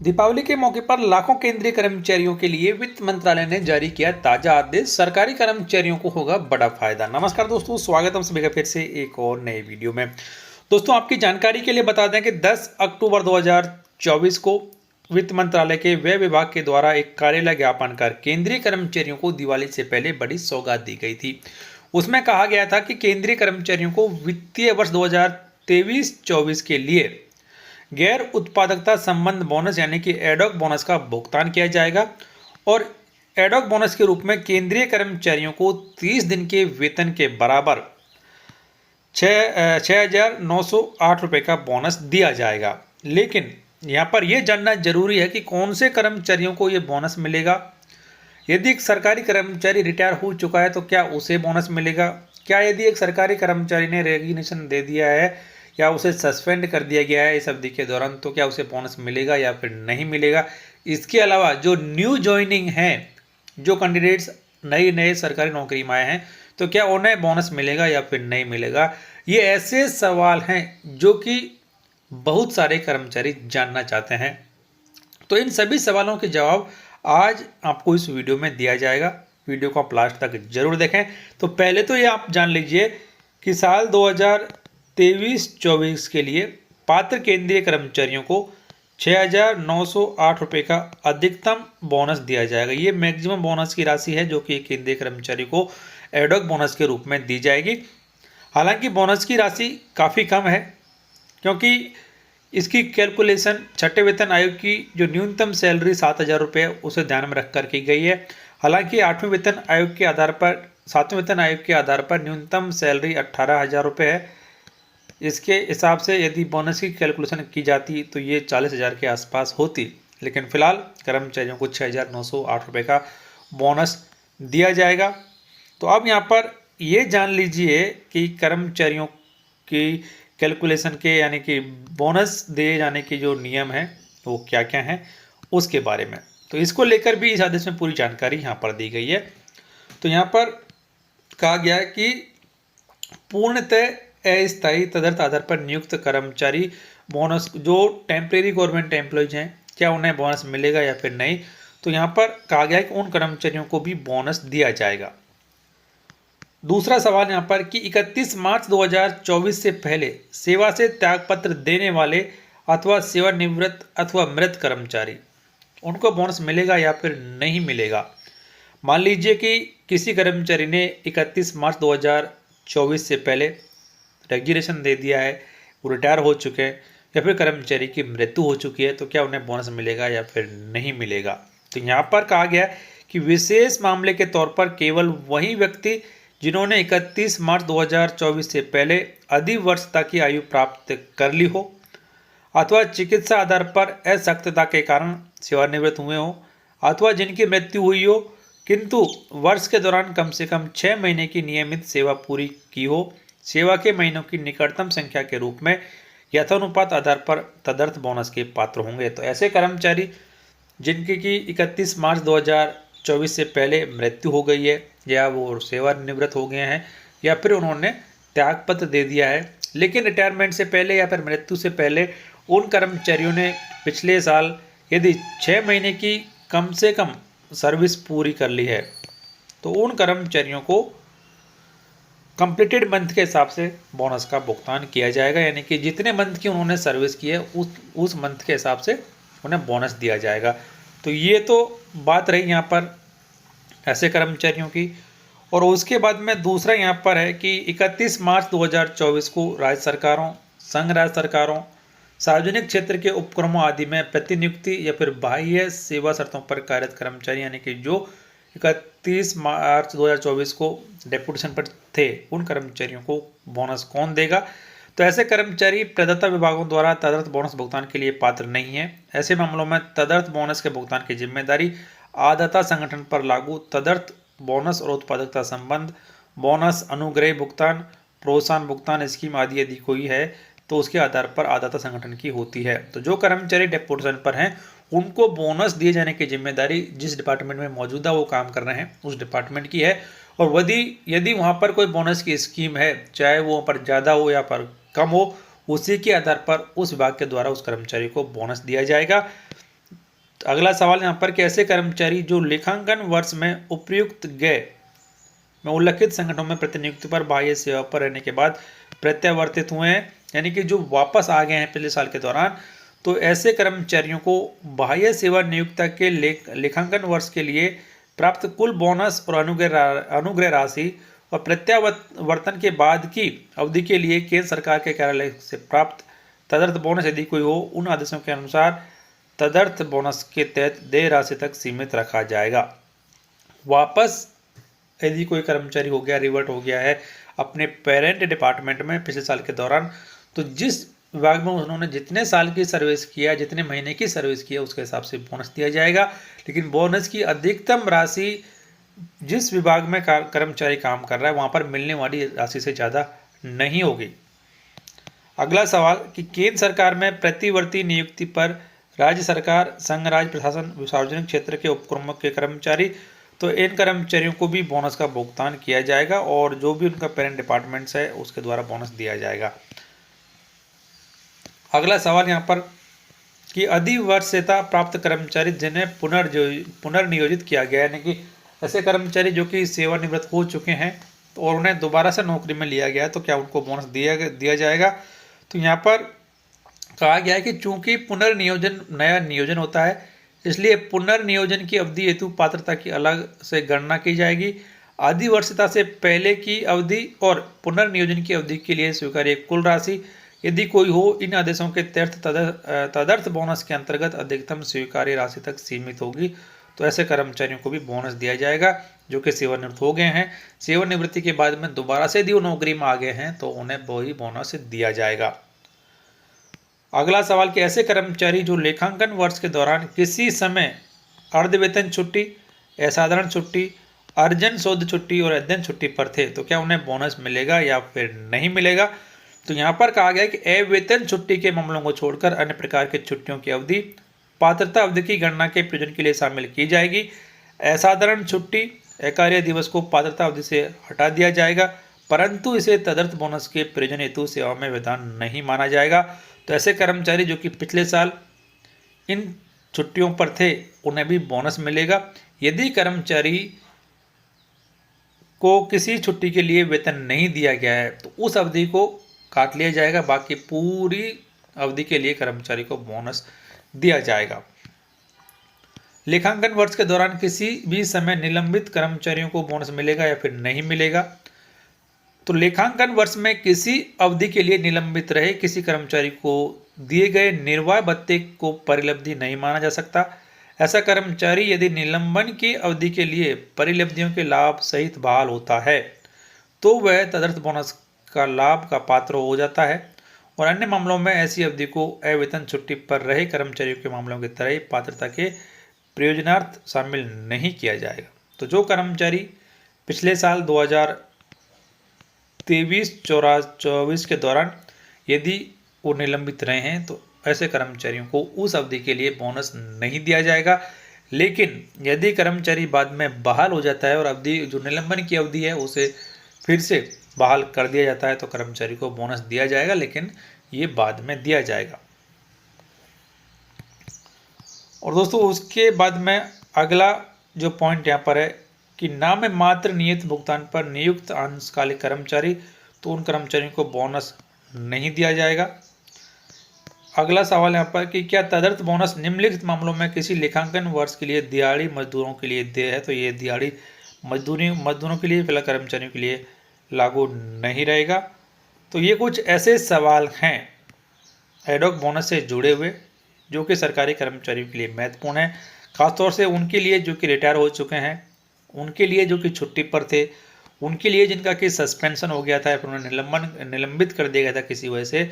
दीपावली के मौके पर लाखों केंद्रीय कर्मचारियों के लिए वित्त मंत्रालय ने जारी किया ताजा आदेश। सरकारी कर्मचारियों को होगा बड़ा फायदा। नमस्कार दोस्तों, स्वागत है हम सभी का फिर से एक और नए वीडियो में। दोस्तों, आपकी जानकारी के लिए बता दें कि 10 अक्टूबर 2024 को वित्त मंत्रालय के व्यय विभाग के द्वारा एक कार्यालय ज्ञापन कर केंद्रीय कर्मचारियों को दिवाली से पहले बड़ी सौगात दी गई थी। उसमें कहा गया था कि केंद्रीय कर्मचारियों को वित्तीय वर्ष 2023-24 के लिए गैर उत्पादकता संबंध बोनस यानी कि एडॉक बोनस का भुगतान किया जाएगा और एडॉक बोनस के रूप में केंद्रीय कर्मचारियों को 30 दिन के वेतन के बराबर 6,908 रुपये का बोनस दिया जाएगा। लेकिन यहाँ पर यह जानना जरूरी है कि कौन से कर्मचारियों को ये बोनस मिलेगा। यदि एक सरकारी कर्मचारी रिटायर हो चुका है तो क्या उसे बोनस मिलेगा? क्या यदि एक सरकारी कर्मचारी ने रेजिग्नेशन दे दिया है या उसे सस्पेंड कर दिया गया है इस अवधि के दौरान, तो क्या उसे बोनस मिलेगा या फिर नहीं मिलेगा? इसके अलावा जो न्यू ज्वाइनिंग हैं, जो कैंडिडेट्स नई नए सरकारी नौकरी में आए हैं, तो क्या उन्हें बोनस मिलेगा या फिर नहीं मिलेगा? ये ऐसे सवाल हैं जो कि बहुत सारे कर्मचारी जानना चाहते हैं। तो इन सभी सवालों के जवाब आज आपको इस वीडियो में दिया जाएगा। वीडियो को आप लास्ट तक जरूर देखें। तो पहले तो ये आप जान लीजिए कि साल 2023-24 के लिए पात्र केंद्रीय कर्मचारियों को 6,908 रुपये का अधिकतम बोनस दिया जाएगा। ये मैक्सिमम बोनस की राशि है जो कि केंद्रीय कर्मचारी को एडॉक बोनस के रूप में दी जाएगी। हालांकि बोनस की राशि काफ़ी कम है क्योंकि इसकी कैलकुलेशन छठे वेतन आयोग की जो न्यूनतम सैलरी 7,000 रुपये उसे ध्यान में रखकर की गई है। हालांकि सातवें वेतन आयोग के आधार पर न्यूनतम सैलरी 18,000 रुपये है। इसके हिसाब से यदि बोनस की कैलकुलेशन की जाती तो ये 40,000 के आसपास होती, लेकिन फिलहाल कर्मचारियों को 6,908 रुपये का बोनस दिया जाएगा। तो अब यहाँ पर ये जान लीजिए कि कर्मचारियों की कैलकुलेशन के यानी कि बोनस दिए जाने के जो नियम हैं वो क्या क्या हैं उसके बारे में। तो इसको लेकर भी इस आदेश में पूरी जानकारी यहाँ पर दी गई है। तो यहाँ पर कहा गया है कि पूर्णतः अस्थायी तदर्थ आधार पर नियुक्त कर्मचारी बोनस, जो टेम्परेरी गवर्नमेंट एम्प्लॉयज हैं, क्या उन्हें बोनस मिलेगा या फिर नहीं? तो यहाँ पर कहा गया है कि उन कर्मचारियों को भी बोनस दिया जाएगा। दूसरा सवाल यहाँ पर कि 31 मार्च 2024 से पहले सेवा से त्यागपत्र देने वाले अथवा सेवानिवृत्त अथवा मृत कर्मचारी, उनको बोनस मिलेगा या फिर नहीं मिलेगा? मान लीजिए कि किसी कर्मचारी ने 31 मार्च 2024 से पहले रेजिग्नेशन दे दिया है, वो रिटायर हो चुके हैं या फिर कर्मचारी की मृत्यु हो चुकी है, तो क्या उन्हें बोनस मिलेगा या फिर नहीं मिलेगा? तो यहाँ पर कहा गया कि विशेष मामले के तौर पर केवल वही व्यक्ति जिन्होंने 31 मार्च 2024 से पहले अधिवर्षता की आयु प्राप्त कर ली हो अथवा चिकित्सा आधार पर अशक्तता के कारण सेवानिवृत्त हुए हो अथवा जिनकी मृत्यु हुई हो किंतु वर्ष के दौरान कम से कम 6 महीने की नियमित सेवा पूरी की हो, सेवा के महीनों की निकटतम संख्या के रूप में यथानुपात आधार पर तदर्थ बोनस के पात्र होंगे। तो ऐसे कर्मचारी जिनकी कि 31 मार्च 2024 से पहले मृत्यु हो गई है या वो सेवानिवृत्त हो गए हैं या फिर उन्होंने त्यागपत्र दे दिया है, लेकिन रिटायरमेंट से पहले या फिर मृत्यु से पहले उन कर्मचारियों ने पिछले साल यदि 6 महीने की कम से कम सर्विस पूरी कर ली है, तो उन कर्मचारियों को कंप्लीटेड मंथ के हिसाब से बोनस का भुगतान किया जाएगा। यानी कि जितने मंथ की उन्होंने सर्विस की है उस मंथ के हिसाब से उन्हें बोनस दिया जाएगा। तो ये तो बात रही यहाँ पर ऐसे कर्मचारियों की। और उसके बाद में दूसरा यहाँ पर है कि 31 मार्च 2024 को राज्य सरकारों, संघ राज्य सरकारों, सार्वजनिक क्षेत्र के उपक्रमों आदि में प्रतिनियुक्ति या फिर बाह्य सेवा शर्तों पर कार्यरत कर्मचारी यानी कि जो 31 मार्च 2024 को डेपुटेशन पर थे, उन कर्मचारियों को बोनस कौन देगा? तो ऐसे कर्मचारी प्रदाता विभागों द्वारा तदर्थ बोनस भुगतान के लिए पात्र नहीं है। ऐसे मामलों में तदर्थ बोनस के भुगतान की जिम्मेदारी आदाता संगठन पर लागू तदर्थ बोनस और उत्पादकता संबंध, बोनस अनुग्रह भुगतान, प्रोत्साहन भुगतान स्कीम आदि यदि कोई है तो उसके आधार पर आदाता संगठन की होती है। तो जो कर्मचारी डेपुटेशन पर हैं उनको बोनस दिए जाने की जिम्मेदारी जिस डिपार्टमेंट में मौजूदा वो काम कर रहे हैं उस डिपार्टमेंट की है। और यदि वहाँ पर कोई बोनस की स्कीम है, चाहे वो वहाँ पर ज़्यादा हो या पर कम हो, उसी के आधार पर उस विभाग के द्वारा उस कर्मचारी को बोनस दिया जाएगा। अगला सवाल यहाँ पर कि ऐसे कर्मचारी जो लेखांकन वर्ष में उपयुक्त गए में उल्लिखित संगठनों में प्रतिनियुक्ति पर बाह्य सेवा पर रहने के बाद प्रत्यावर्तित हुए हैं, यानी कि जो वापस आ गए हैं पिछले साल के दौरान, तो ऐसे कर्मचारियों को बाह्य सेवा नियुक्ता के लेखांकन वर्ष के लिए प्राप्त कुल बोनस और अनुग्रह राशि और प्रत्यावर्तन के बाद की अवधि के लिए केंद्र सरकार के कार्यालय से प्राप्त तदर्थ बोनस यदि कोई हो, उन आदेशों के अनुसार तदर्थ बोनस के तहत देय राशि तक सीमित रखा जाएगा। वापस यदि कोई कर्मचारी हो गया, रिवर्ट हो गया है अपने पेरेंट डिपार्टमेंट में पिछले साल के दौरान, तो जिस विभाग में उन्होंने जितने साल की सर्विस किया, जितने महीने की सर्विस किया, उसके हिसाब से बोनस दिया जाएगा। लेकिन बोनस की अधिकतम राशि जिस विभाग में कर्मचारी काम कर रहा है वहाँ पर मिलने वाली राशि से ज़्यादा नहीं होगी। अगला सवाल कि केंद्र सरकार में प्रतिवर्ती नियुक्ति पर राज्य सरकार, संघ राज्य प्रशासन, सार्वजनिक क्षेत्र के उपक्रमों के कर्मचारी, तो इन कर्मचारियों को भी बोनस का भुगतान किया जाएगा और जो भी उनका पेरेंट डिपार्टमेंट्स है उसके द्वारा बोनस दिया जाएगा। अगला सवाल यहाँ पर कि अधिवर्षता प्राप्त कर्मचारी जिन्हें पुनर्नियोजित किया गया, यानी कि ऐसे कर्मचारी जो कि सेवानिवृत्त हो चुके हैं और उन्हें दोबारा से नौकरी में लिया गया है, तो क्या उनको बोनस दिया जाएगा। तो यहाँ पर कहा गया है कि चूंकि पुनर्नियोजन नया नियोजन होता है, इसलिए पुनर्नियोजन की अवधि हेतु पात्रता की अलग से गणना की जाएगी। अधिवर्षता से पहले की अवधि और पुनर्नियोजन की अवधि के लिए स्वीकार्य कुल राशि यदि कोई हो, इन आदेशों के तहत तदर्थ बोनस के अंतर्गत अधिकतम स्वीकार्य राशि तक सीमित होगी। तो ऐसे कर्मचारियों को भी बोनस दिया जाएगा जो कि सेवानिवृत्त हो गए हैं। सेवानिवृत्ति के बाद में दोबारा से यदि वो नौकरी में आ गए हैं तो उन्हें वही बोनस दिया जाएगा। अगला सवाल कि ऐसे कर्मचारी जो लेखांकन वर्ष के दौरान किसी समय अर्धवेतन छुट्टी, असाधारण छुट्टी, अर्जन शोध छुट्टी और अध्ययन छुट्टी पर थे, तो क्या उन्हें बोनस मिलेगा या फिर नहीं मिलेगा। तो यहाँ पर कहा गया है कि अवेतन छुट्टी के मामलों को छोड़कर अन्य प्रकार की छुट्टियों की अवधि पात्रता अवधि की गणना के प्रयोजन के लिए शामिल की जाएगी। असाधारण छुट्टी, अकार्य दिवस को पात्रता अवधि से हटा दिया जाएगा, परंतु इसे तदर्थ बोनस के प्रयोजन हेतु सेवा में विधान नहीं माना जाएगा। तो ऐसे कर्मचारी जो कि पिछले साल इन छुट्टियों पर थे उन्हें भी बोनस मिलेगा। यदि कर्मचारी को किसी छुट्टी के लिए वेतन नहीं दिया गया है तो उस अवधि को काट लिया जाएगा, बाकी पूरी अवधि के लिए कर्मचारी को बोनस दिया जाएगा। लेखांकन वर्ष के दौरान किसी भी समय निलंबित कर्मचारियों को बोनस मिलेगा या फिर नहीं मिलेगा। तो लेखांकन वर्ष में किसी अवधि के लिए निलंबित रहे किसी कर्मचारी को दिए गए निर्वाह भत्ते को परिलब्धि नहीं माना जा सकता। ऐसा कर्मचारी यदि निलंबन की अवधि के लिए परिलब्धियों के लाभ सहित बहाल होता है तो वह तदर्थ बोनस का लाभ का पात्र हो जाता है, और अन्य मामलों में ऐसी अवधि को अवेतन छुट्टी पर रहे कर्मचारियों के मामलों की तरह ही पात्रता के प्रयोजनार्थ शामिल नहीं किया जाएगा। तो जो कर्मचारी पिछले साल 2023-24 के दौरान यदि वो निलंबित रहे हैं तो ऐसे कर्मचारियों को उस अवधि के लिए बोनस नहीं दिया जाएगा। लेकिन यदि कर्मचारी बाद में बहाल हो जाता है और अवधि जो निलंबन की अवधि है उसे फिर से बहाल कर दिया जाता है तो कर्मचारी को बोनस दिया जाएगा, लेकिन ये बाद में दिया जाएगा। और दोस्तों उसके बाद में अगला जो पॉइंट यहाँ पर है कि नाम मात्र नियत भुगतान पर नियुक्त अंशकालिक कर्मचारी, तो उन कर्मचारियों को बोनस नहीं दिया जाएगा। अगला सवाल यहाँ पर कि क्या तदर्थ बोनस निम्नलिखित मामलों में किसी लेखांकन वर्ष के लिए दिहाड़ी मजदूरों के लिए देय है, तो ये दिहाड़ी मजदूरों के लिए, फिलहाल कर्मचारियों के लिए लागू नहीं रहेगा। तो ये कुछ ऐसे सवाल हैं एडॉक बोनस से जुड़े हुए जो कि सरकारी कर्मचारियों के लिए महत्वपूर्ण है, खासतौर से उनके लिए जो कि रिटायर हो चुके हैं, उनके लिए जो कि छुट्टी पर थे, उनके लिए जिनका कि सस्पेंशन हो गया था, फिर उन्हें निलंबित कर दिया गया था किसी वजह से,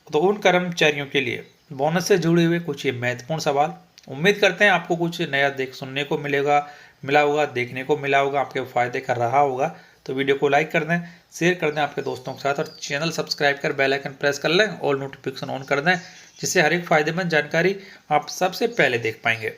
तो उन कर्मचारियों के लिए बोनस से जुड़े हुए कुछ ये महत्वपूर्ण सवाल। उम्मीद करते हैं आपको कुछ नया सुनने को मिला होगा, देखने को मिला होगा, आपके फ़ायदे कर रहा होगा। तो वीडियो को लाइक कर दें, शेयर कर दें आपके दोस्तों के साथ, और चैनल सब्सक्राइब कर बेल आइकन प्रेस कर लें, ऑल नोटिफिकेशन ऑन कर दें, जिससे हर एक फ़ायदेमंद जानकारी आप सबसे पहले देख पाएंगे।